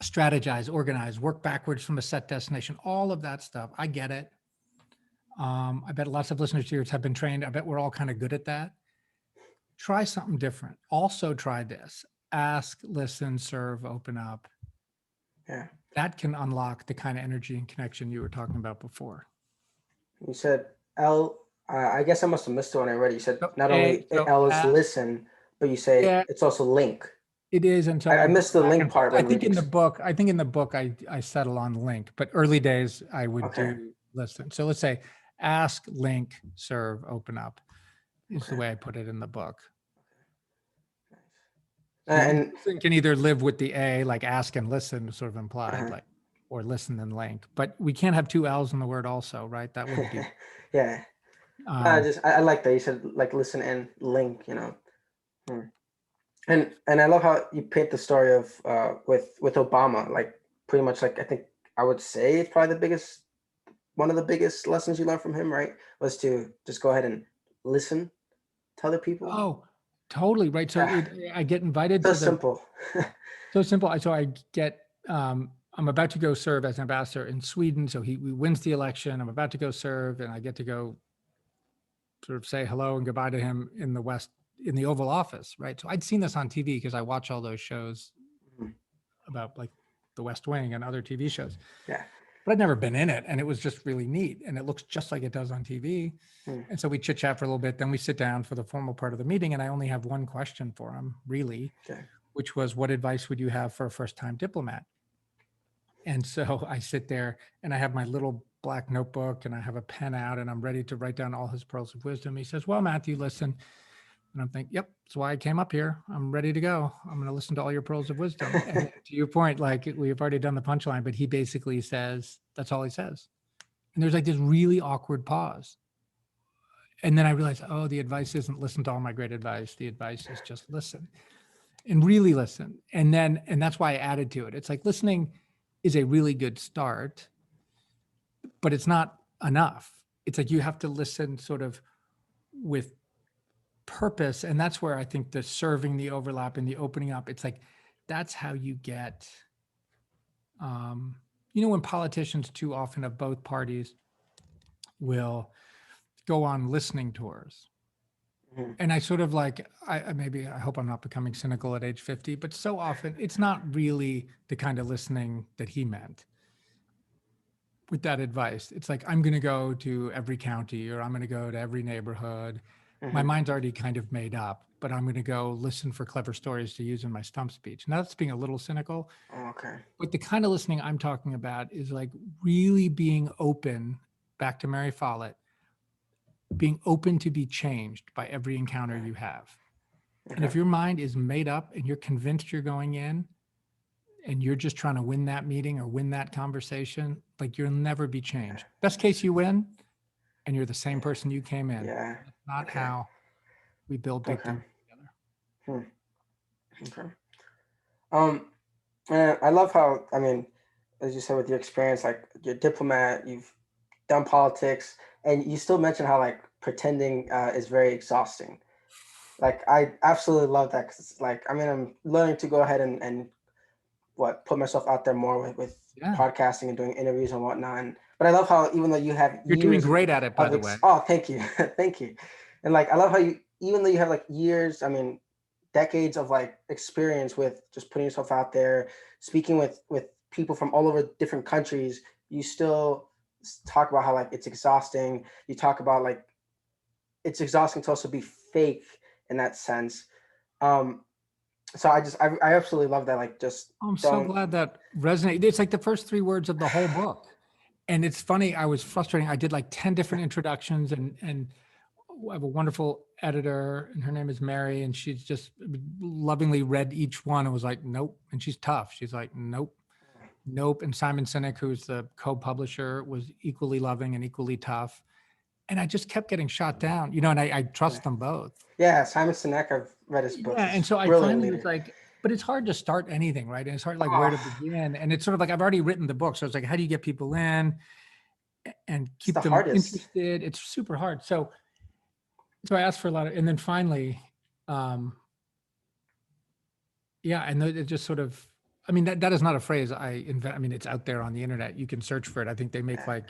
strategize, organize, work backwards from a set destination, all of that stuff. I get it. I bet lots of listeners to yours have been trained. I bet we're all kind of good at that. Try something different. Also try this. Ask, listen, serve, open up. Yeah. That can unlock the kind of energy and connection you were talking about before. You said L, I guess I must have missed one already. You said not only so L is listen, but you say it's also link. It is until I missed the link part. I think in the book, I settle on link, but early days I would do listen. So let's say ask, link, serve, open up is the way I put it in the book. And listen can either live with the A, like ask and listen, sort of implied, like, or listen and link. But we can't have two L's in the word also, right? That would be. Yeah. I like that. You said like listen and link, Hmm. And I love how you paint the story of with Obama, like pretty much like I think I would say it's probably the biggest one of the biggest lessons you learned from him, right? Was to just go ahead and listen to other people. Oh, totally right. So Yeah, I get invited so to the simple. so simple. So I get I'm about to go serve as ambassador in Sweden. So he wins the election. I'm about to go serve, and I get to go sort of say hello and goodbye to him in the Oval Office, right? So I'd seen this on TV because I watch all those shows Mhm. about like the West Wing and other TV shows, Yeah. but I'd never been in it, and it was just really neat, and it looks just like it does on TV. Hmm. And so we chit chat for a little bit, then we sit down for the formal part of the meeting, and I only have one question for him, really, Okay. which was, what advice would you have for a first-time diplomat? And so I sit there and I have my little black notebook and I have a pen out and I'm ready to write down all his pearls of wisdom. He says, well, Matthew, listen. And I'm thinking, yep, that's why I came up here. I'm ready to go. I'm going to listen to all your pearls of wisdom. And to your point, like we've already done the punchline, but he basically says, that's all he says. And there's like this really awkward pause. And then I realized, oh, the advice isn't listen to all my great advice. The advice is just listen and really listen. And that's why I added to it. It's like listening is a really good start, but it's not enough. It's like you have to listen sort of with purpose. And that's where I think the serving, the overlap, and the opening up, it's like that's how you get, when politicians too often of both parties will go on listening tours. Mhm. And I sort of like, I hope I'm not becoming cynical at age 50, but so often it's not really the kind of listening that he meant with that advice. It's like, I'm going to go to every county or I'm going to go to every neighborhood. My Mhm. mind's already kind of made up, but I'm going to go listen for clever stories to use in my stump speech. Now that's being a little cynical, Oh, okay. but the kind of listening I'm talking about is like really being open, back to Mary Follett, being open to be changed by every encounter Okay. you have. And if Okay. your mind is made up and you're convinced you're going in and you're just trying to win that meeting or win that conversation, like you'll never be Yeah. changed. Best case you win and you're the same Yeah. person you came in. Yeah. That's not Okay. how we build big Okay. things together. Hmm. Okay. Um, and I love how, I mean, as you said, with your experience, like you're a diplomat, you've done politics, and you still mention how like pretending is very exhausting. Like I absolutely love that because it's like I mean I'm learning to go ahead and what put myself out there more with Yeah. podcasting and doing interviews and whatnot. But I love how even though you have You're doing years great at it, by of the way. oh thank you thank you, and like I love how you even though you have like years, I mean decades of like experience with just putting yourself out there, speaking with people from all over different countries, you still talk about how like it's exhausting. You talk about like it's exhausting to also be fake in that sense. Um, so I absolutely love that. Like just I'm so don't. glad that resonated. It's like the first 3 words of the whole book. And it's funny, I was frustrating. I did like 10 different introductions and I have a wonderful editor and her name is Mary and she's just lovingly read each one and was like, nope. And she's tough. She's like, nope, nope. And Simon Sinek, who's the co-publisher, was equally loving and equally tough. And I just kept getting shot down, and I trust them both. Yeah, Simon Sinek. I've read his books. Yeah. And He's so I brilliant finally was leader. like, but it's hard to start anything, right? And it's hard, like where to Oh, begin. And it's sort of like, I've already written the book. So it's like, how do you get people in and it's keep the them hardest. interested? It's super hard. So I asked for a lot of, and then finally, um, yeah, and it just sort of, I mean, that is not a phrase I invent. I mean, it's out there on the internet. You can search for it. I think they make Yeah. like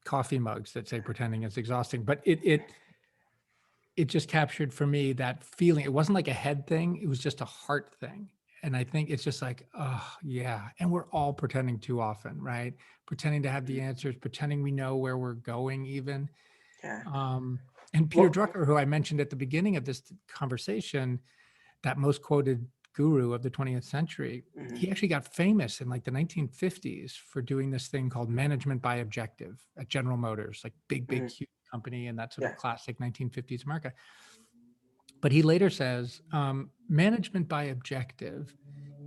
coffee mugs that say pretending is exhausting, but it just captured for me that feeling. It wasn't like a head thing. It was just a heart thing. And I think it's just like, oh yeah. And we're all pretending too often, right? Pretending to have the answers, pretending we know where we're going even. Yeah. Um, and Peter Well, Drucker, who I mentioned at the beginning of this conversation, that most quoted guru of the 20th century, mhm, he actually got famous in like the 1950s for doing this thing called management by objective at General Motors, like big, mhm, huge company in that sort of yeah. classic 1950s America. But he later says management by objective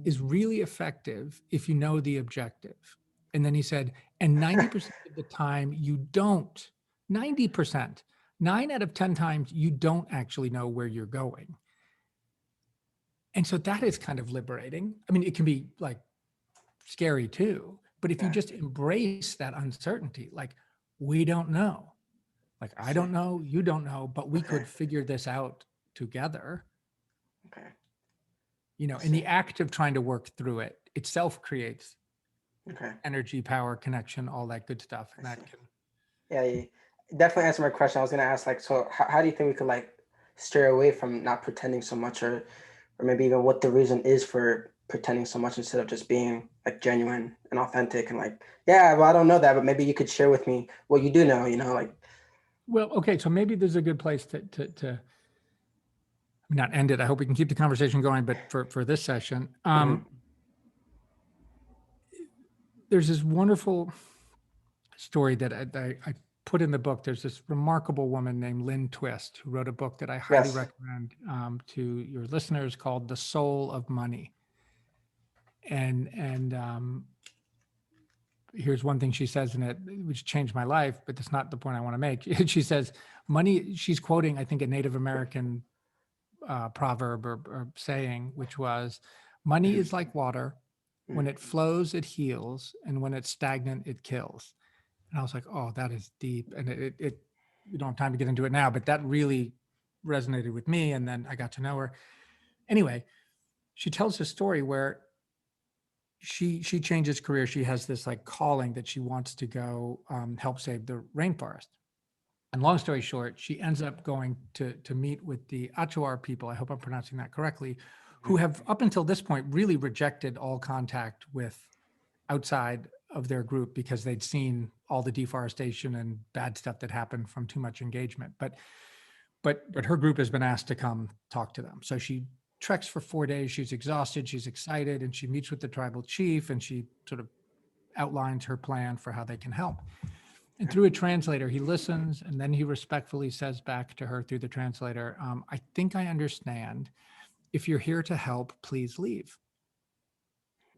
is really effective if you know the objective. And then he said, and 90% of the time you don't, 90%, 9 out of 10 times you don't actually know where you're going. And so that is kind of liberating. I mean, it can be like scary too, but if you Yeah. just embrace that uncertainty, like we don't know, like I See. don't know, you don't know, but we Okay. could figure this out together, Okay. I and see. the act of trying to work through it itself creates Okay. energy, power, connection, all that good stuff. I And see. that can, Yeah, you definitely answered my question. I was gonna ask, like, so how do you think we could like steer away from not pretending so much, or maybe even what the reason is for pretending so much instead of just being like genuine and authentic and like, yeah, well, I don't know that, but maybe you could share with me what you do know, like, well, okay. So maybe there's a good place to not end it. I hope we can keep the conversation going, but for this session, mhm. there's this wonderful story that I put in the book. There's this remarkable woman named Lynn Twist who wrote a book that I highly Yes. recommend to your listeners called The Soul of Money. And here's one thing she says in it, which changed my life, but that's not the point I want to make. She says, money, she's quoting, I think, a Native American proverb or saying, which was, money Mhm. is like water. When Mhm. it flows, it heals. And when it's stagnant, it kills. And I was like, oh, that is deep. And it we don't have time to get into it now, but that really resonated with me. And then I got to know her. Anyway, she tells a story where she changes career. She has this like calling that she wants to go help save the rainforest. And long story short, she ends up going to meet with the Achuar people. I hope I'm pronouncing that correctly, who have up until this point really rejected all contact with outside of their group because they'd seen all the deforestation and bad stuff that happened from too much engagement. But her group has been asked to come talk to them. So she treks for 4 days. She's exhausted. She's excited, and she meets with the tribal chief, and she sort of outlines her plan for how they can help. And through a translator, he listens, and then he respectfully says back to her through the translator, I think I understand. If you're here to help, please leave.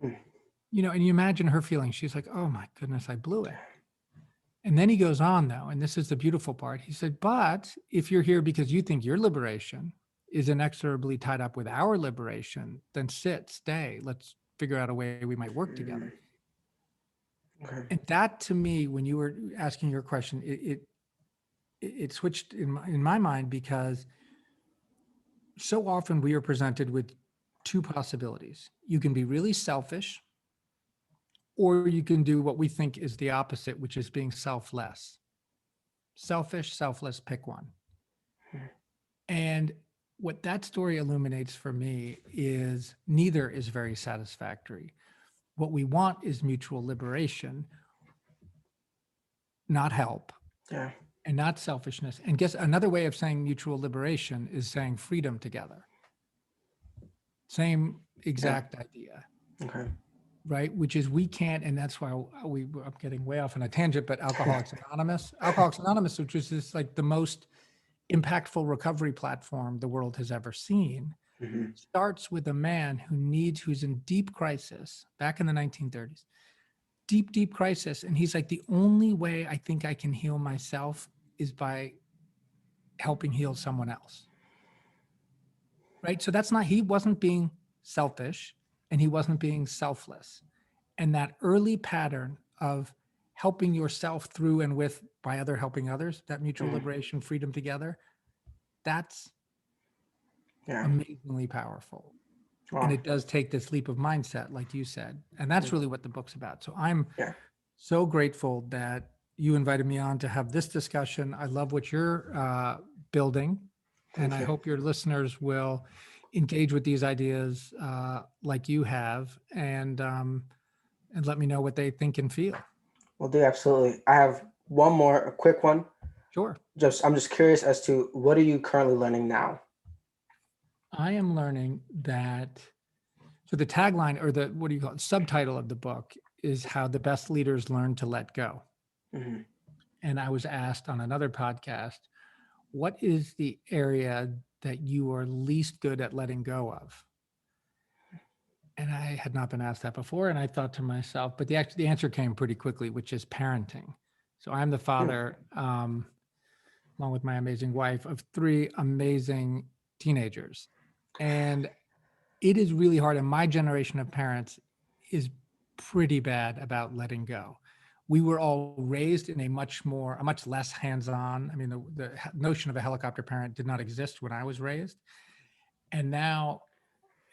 Mhm. And you imagine her feeling. She's like, oh my goodness, I blew it. And then he goes on, though, and this is the beautiful part. He said, but if you're here because you think your liberation is inexorably tied up with our liberation, then stay. Let's figure out a way we might work together. Okay. And that, to me, when you were asking your question, it switched in my mind, because so often we are presented with two possibilities. You can be really selfish, or you can do what we think is the opposite, which is being selfless. Selfish, selfless, pick one. And what that story illuminates for me is neither is very satisfactory. What we want is mutual liberation, not help, Yeah. and not selfishness. And guess another way of saying mutual liberation is saying freedom together. Same Yeah. exact idea, Okay. right? Which is we can't, and that's why I'm getting way off on a tangent, but Alcoholics Anonymous, which is this like the most impactful recovery platform the world has ever seen, Mhm. starts with a man who's in deep crisis back in the 1930s, deep crisis. And he's like, the only way I think I can heal myself is by helping heal someone else. Right. So he wasn't being selfish, and he wasn't being selfless. And that early pattern of helping yourself through and with by other helping others, that mutual Mhm. liberation, freedom together, that's Yeah. amazingly powerful. And Wow. it does take this leap of mindset, like you said. And that's really what the book's about. So I'm Yeah. so grateful that you invited me on to have this discussion. I love what you're building, and Thank I you. hope your listeners will engage with these ideas like you have, and let me know what they think and feel. We'll do, absolutely. I have one more, a quick one. Sure. I'm just curious as to what are you currently learning now? I am learning that, so the tagline, or the, what do you call it, subtitle of the book is How the Best Leaders Learn to Let Go. Mhm. And I was asked on another podcast, what is the area that you are least good at letting go of? And I had not been asked that before. And I thought to myself, but the answer came pretty quickly, which is parenting. So I'm the father, along with my amazing wife, of three amazing teenagers. And it is really hard. And my generation of parents is pretty bad about letting go. We were all raised in a much less hands-on. I mean, the notion of a helicopter parent did not exist when I was raised. And now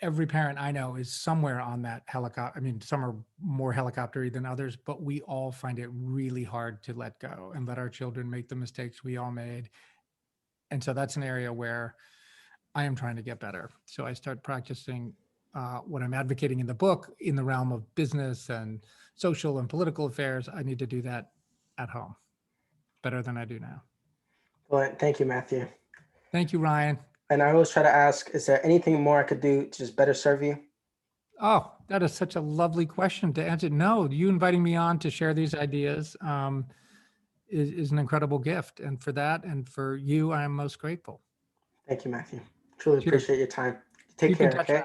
every parent I know is somewhere on that helicopter. I mean, some are more helicoptery than others, but we all find it really hard to let go and let our children make the mistakes we all made. And so that's an area where I am trying to get better. So I start practicing what I'm advocating in the book in the realm of business and social and political affairs. I need to do that at home better than I do now. Well, thank you, Matthew. Thank you, Ryan. And I always try to ask, is there anything more I could do to just better serve you? Oh, that is such a lovely question to answer. No, you inviting me on to share these ideas is an incredible gift. And for that and for you, I am most grateful. Thank you, Matthew. Truly Cheers. appreciate your time. Take Keep in care, touch, okay?